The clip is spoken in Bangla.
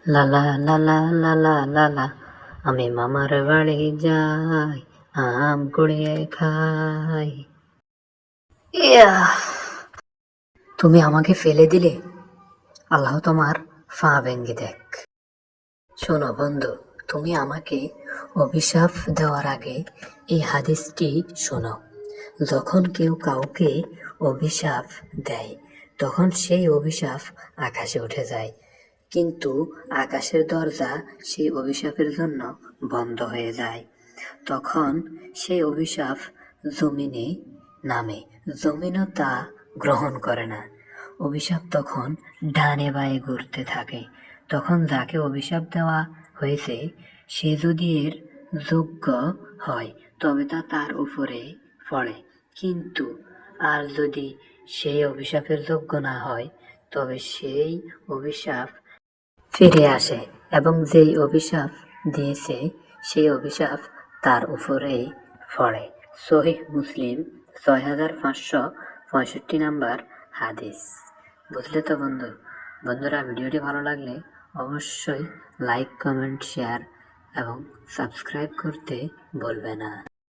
লালা লালা লালা লালা, আমি মামার বাড়ি যাই, আম কুড়িয়ে খাই। ইয়া, তুমি আমাকে ফেলে দিলে, আল্লাহ তোমার পা ভেঙে দেখ। শোনো বন্ধু, তুমি আমাকে অভিশাপ দেওয়ার আগে এই হাদিসটি শোনো। যখন কেউ কাউকে অভিশাপ দেয়, তখন সেই অভিশাপ আকাশে উঠে যায়, কিন্তু আকাশের দরজা সেই অভিশাপের জন্য বন্ধ হয়ে যায়। তখন সেই অভিশাপ জমিনে নামে, জমিনও তা গ্রহণ করে না। অভিশাপ তখন ডানে বায়ে ঘুরতে থাকে। তখন যাকে অভিশাপ দেওয়া হয়েছে সে যদি এর যোগ্য হয় তবে তা তার উপরে পড়ে, কিন্তু আর যদি সেই অভিশাপের যোগ্য না হয় তবে সেই অভিশাপ ফিরে আসে এবং যেই অভিশাপ দিয়েছে সেই অভিশাপ তার উপরেই পড়ে। সহিহ মুসলিম 6565 নাম্বার হাদিস। বুঝলে তো বন্ধুরা, ভিডিওটি ভালো লাগলে অবশ্যই লাইক, কমেন্ট, শেয়ার এবং সাবস্ক্রাইব করতে ভুলবে না।